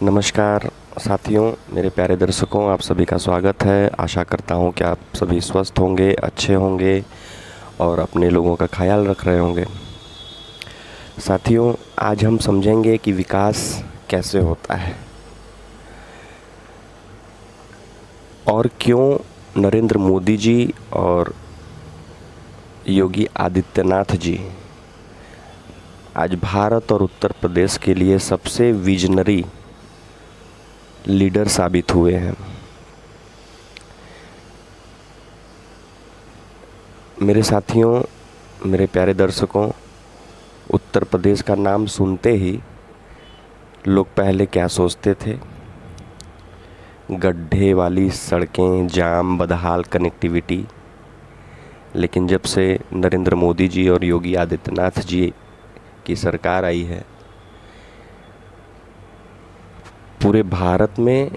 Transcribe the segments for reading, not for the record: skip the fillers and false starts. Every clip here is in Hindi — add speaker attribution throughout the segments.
Speaker 1: नमस्कार साथियों, मेरे प्यारे दर्शकों, आप सभी का स्वागत है। आशा करता हूं कि आप सभी स्वस्थ होंगे, अच्छे होंगे और अपने लोगों का ख्याल रख रहे होंगे। साथियों, आज हम समझेंगे कि विकास कैसे होता है और क्यों नरेंद्र मोदी जी और योगी आदित्यनाथ जी आज भारत और उत्तर प्रदेश के लिए सबसे विजनरी लीडर साबित हुए हैं। मेरे साथियों, मेरे प्यारे दर्शकों, उत्तर प्रदेश का नाम सुनते ही लोग पहले क्या सोचते थे? गड्ढे वाली सड़कें, जाम, बदहाल कनेक्टिविटी। लेकिन जब से नरेंद्र मोदी जी और योगी आदित्यनाथ जी की सरकार आई है, पूरे भारत में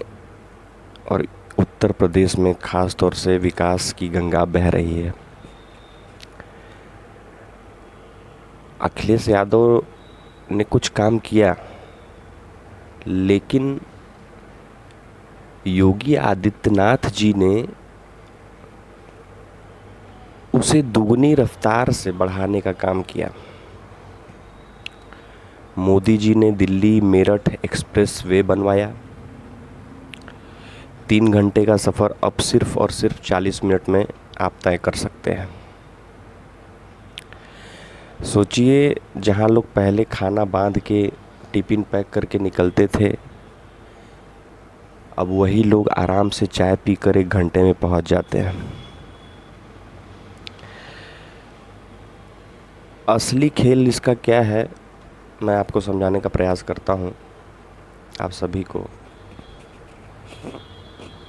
Speaker 1: और उत्तर प्रदेश में खास तौर से विकास की गंगा बह रही है। अखिलेश यादव ने कुछ काम किया, लेकिन योगी आदित्यनाथ जी ने उसे दुगनी रफ्तार से बढ़ाने का काम किया। मोदी जी ने दिल्ली मेरठ एक्सप्रेस वे बनवाया। 3 घंटे का सफ़र अब सिर्फ और सिर्फ 40 मिनट में आप तय कर सकते हैं। सोचिए, जहाँ लोग पहले खाना बांध के टिफ़िन पैक करके निकलते थे, अब वही लोग आराम से चाय पीकर 1 घंटे में पहुंच जाते हैं। असली खेल इसका क्या है, मैं आपको समझाने का प्रयास करता हूं, आप सभी को।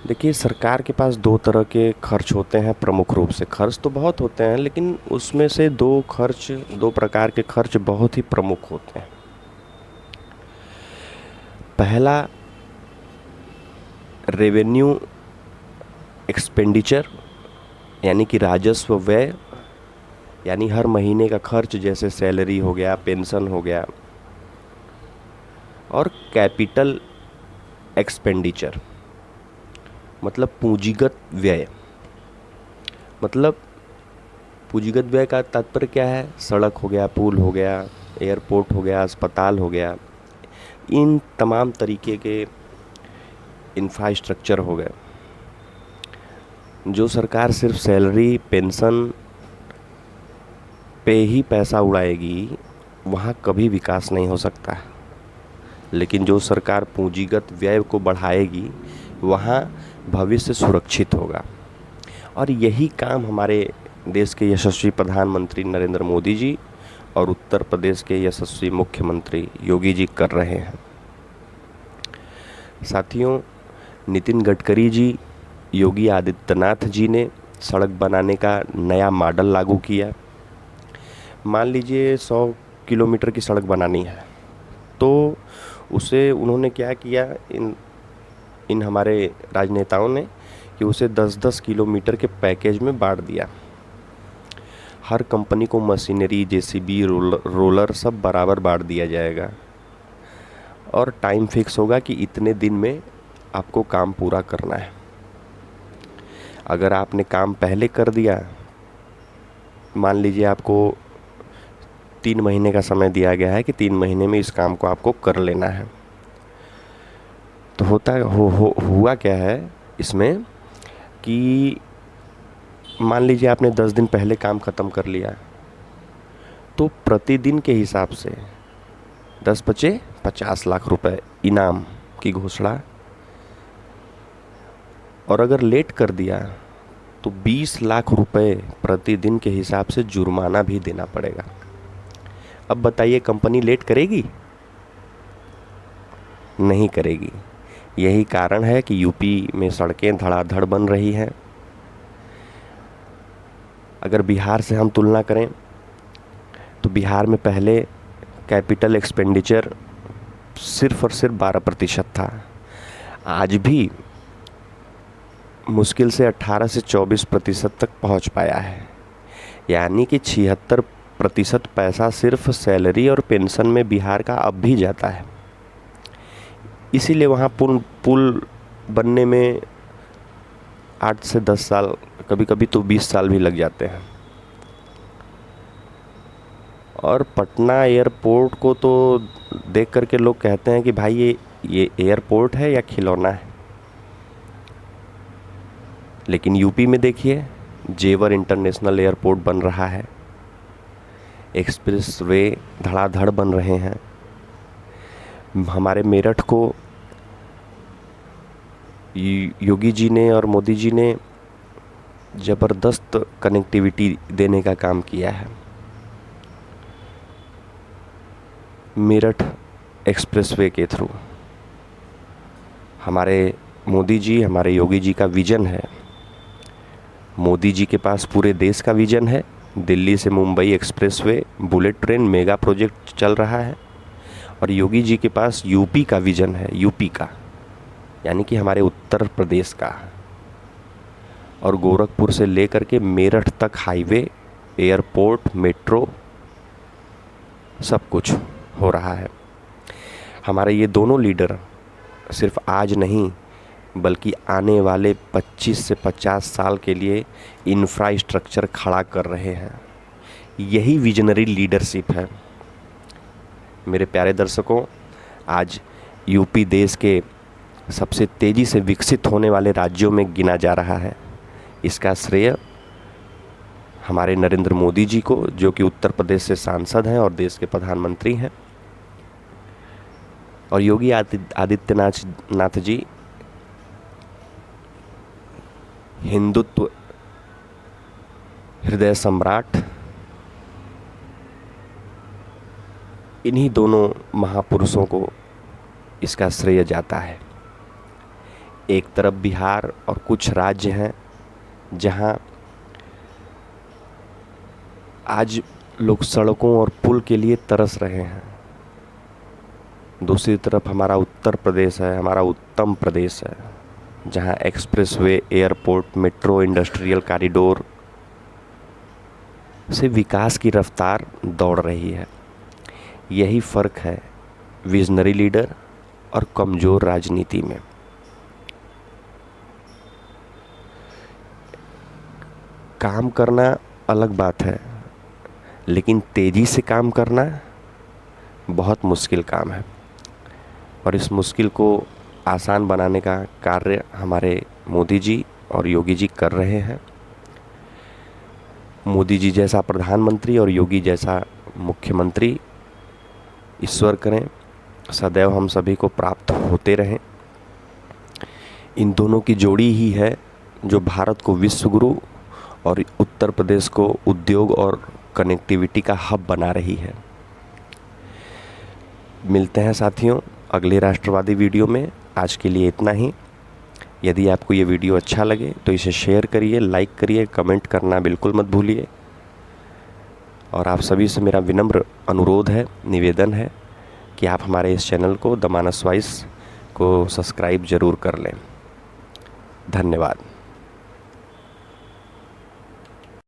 Speaker 1: देखिए, सरकार के पास 2 तरह के खर्च होते हैं प्रमुख रूप से। खर्च तो बहुत होते हैं, लेकिन उसमें से 2 प्रकार के खर्च बहुत ही प्रमुख होते हैं। पहला, रेवेन्यू एक्सपेंडिचर, यानी कि राजस्व व्यय, यानी हर महीने का खर्च, जैसे सैलरी हो गया, पेंशन हो गया। और कैपिटल एक्सपेंडिचर मतलब पूंजीगत व्यय। मतलब पूंजीगत व्यय का तात्पर्य क्या है? सड़क हो गया, पुल हो गया, एयरपोर्ट हो गया, अस्पताल हो गया, इन तमाम तरीके के इंफ्रास्ट्रक्चर हो गए। जो सरकार सिर्फ सैलरी, पेंशन पे ही पैसा उड़ाएगी, वहाँ कभी विकास नहीं हो सकता। लेकिन जो सरकार पूंजीगत व्यय को बढ़ाएगी, वहाँ भविष्य सुरक्षित होगा। और यही काम हमारे देश के यशस्वी प्रधानमंत्री नरेंद्र मोदी जी और उत्तर प्रदेश के यशस्वी मुख्यमंत्री योगी जी कर रहे हैं। साथियों, नितिन गडकरी जी, योगी आदित्यनाथ जी ने सड़क बनाने का नया मॉडल लागू किया। मान लीजिए 100 किलोमीटर की सड़क बनानी है, तो उसे उन्होंने क्या किया, इन हमारे राजनेताओं ने, कि उसे 10-10 किलोमीटर के पैकेज में बांट दिया। हर कंपनी को मशीनरी, जेसीबी, रोलर सब बराबर बांट दिया जाएगा और टाइम फिक्स होगा कि इतने दिन में आपको काम पूरा करना है। अगर आपने काम पहले कर दिया, मान लीजिए आपको 3 महीने का समय दिया गया है कि 3 महीने में इस काम को आपको कर लेना है, तो हुआ क्या है इसमें कि मान लीजिए आपने 10 दिन पहले काम ख़त्म कर लिया, तो प्रतिदिन के हिसाब से 10 बचे 50 लाख रुपए इनाम की घोषणा। और अगर लेट कर दिया तो 20 लाख रुपए प्रतिदिन के हिसाब से जुर्माना भी देना पड़ेगा। अब बताइए, कंपनी लेट करेगी? नहीं करेगी। यही कारण है कि यूपी में सड़कें धड़ाधड़ बन रही हैं। अगर बिहार से हम तुलना करें, तो बिहार में पहले कैपिटल एक्सपेंडिचर सिर्फ और सिर्फ 12% था। आज भी मुश्किल से 18 से 24% तक पहुंच पाया है। यानी कि 76% पैसा सिर्फ सैलरी और पेंशन में बिहार का अब भी जाता है। इसीलिए वहाँ पुल बनने में 8 से 10 साल, कभी कभी तो 20 साल भी लग जाते हैं। और पटना एयरपोर्ट को तो देख करके लोग कहते हैं कि भाई ये एयरपोर्ट है या खिलौना है। लेकिन यूपी में देखिए, जेवर इंटरनेशनल एयरपोर्ट बन रहा है, एक्सप्रेस वे धड़ाधड़ बन रहे हैं। हमारे मेरठ को योगी जी ने और मोदी जी ने ज़बरदस्त कनेक्टिविटी देने का काम किया है। मेरठ एक्सप्रेसवे के थ्रू हमारे मोदी जी, हमारे योगी जी का विज़न है। मोदी जी के पास पूरे देश का विज़न है। दिल्ली से Mumbai expressway, bullet train mega project चल रहा है। और योगी जी के पास यूपी का विज़न है, यूपी का, यानी कि हमारे उत्तर प्रदेश का। और गोरखपुर से लेकर के मेरठ तक हाईवे, एयरपोर्ट, मेट्रो, सब कुछ हो रहा है। हमारे ये दोनों लीडर सिर्फ आज नहीं बल्कि आने वाले 25 से 50 साल के लिए इंफ्रास्ट्रक्चर खड़ा कर रहे हैं। यही विजनरी लीडरशिप है। मेरे प्यारे दर्शकों, आज यूपी देश के सबसे तेज़ी से विकसित होने वाले राज्यों में गिना जा रहा है। इसका श्रेय हमारे नरेंद्र मोदी जी को, जो कि उत्तर प्रदेश से सांसद हैं और देश के प्रधानमंत्री हैं, और योगी आदित्यनाथ जी हिंदुत्व हृदय सम्राट। इन्हीं दोनों महापुरुषों को इसका श्रेय जाता है। एक तरफ बिहार और कुछ राज्य हैं जहां आज लोग सड़कों और पुल के लिए तरस रहे हैं। दूसरी तरफ हमारा उत्तर प्रदेश है, हमारा उत्तम प्रदेश है, जहां expressway, airport, metro, industrial corridor से विकास की रफ्तार दौड़ रही है। यही फ़र्क है विजनरी लीडर और कमज़ोर राजनीति में। काम करना अलग बात है, लेकिन तेज़ी से काम करना बहुत मुश्किल काम है। और इस मुश्किल को आसान बनाने का कार्य हमारे मोदी जी और योगी जी कर रहे हैं। मोदी जी जैसा प्रधानमंत्री और योगी जैसा मुख्यमंत्री ईश्वर करें सदैव हम सभी को प्राप्त होते रहें। इन दोनों की जोड़ी ही है जो भारत को विश्व गुरु और उत्तर प्रदेश को उद्योग और कनेक्टिविटी का हब बना रही है। मिलते हैं साथियों अगले राष्ट्रवादी वीडियो में। आज के लिए इतना ही। यदि आपको ये वीडियो अच्छा लगे तो इसे शेयर करिए, लाइक करिए, कमेंट करना बिल्कुल मत भूलिए। और आप सभी से मेरा विनम्र अनुरोध है, निवेदन है कि आप हमारे इस चैनल को द मानस वॉइस को सब्सक्राइब ज़रूर कर लें। धन्यवाद।